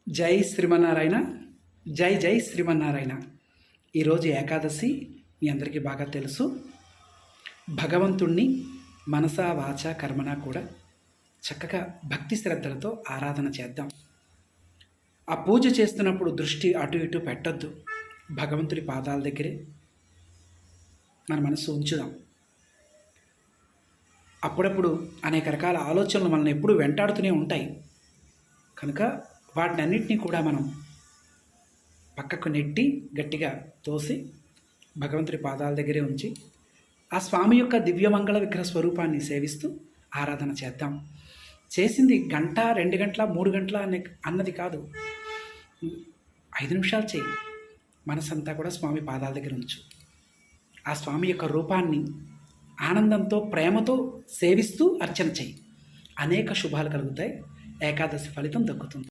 జై శ్రీమన్నారాయణ. జై జై శ్రీమన్నారాయణ. ఈరోజు ఏకాదశి మీ అందరికీ బాగా తెలుసు. భగవంతుణ్ణి మనసా వాచ కర్మన కూడా చక్కగా భక్తి శ్రద్ధలతో ఆరాధన చేద్దాం. ఆ పూజ చేస్తున్నప్పుడు దృష్టి అటు ఇటు పెట్టొద్దు. భగవంతుడి పాదాల దగ్గరే మన మనసు ఉంచుదాం. అప్పుడప్పుడు అనేక రకాల ఆలోచనలు మనల్ని ఎప్పుడూ వెంటాడుతూనే ఉంటాయి. కనుక వాటినన్నింటినీ కూడా మనం పక్కకు నెట్టి గట్టిగా తోసి భగవంతుడి పాదాల దగ్గరే ఉంచి ఆ స్వామి యొక్క దివ్యమంగళ విగ్రహ స్వరూపాన్ని సేవిస్తూ ఆరాధన చేద్దాం. చేసింది గంట, 2 గంటల, 3 గంటల అన్నది కాదు. 5 నిమిషాలు చేయి. మనసంతా కూడా స్వామి పాదాల దగ్గర ఉంచు. ఆ స్వామి యొక్క రూపాన్ని ఆనందంతో, ప్రేమతో సేవిస్తూ అర్చన చేయి. అనేక శుభాలు కలుగుతాయి. ఏకాదశి ఫలితం దక్కుతుంది.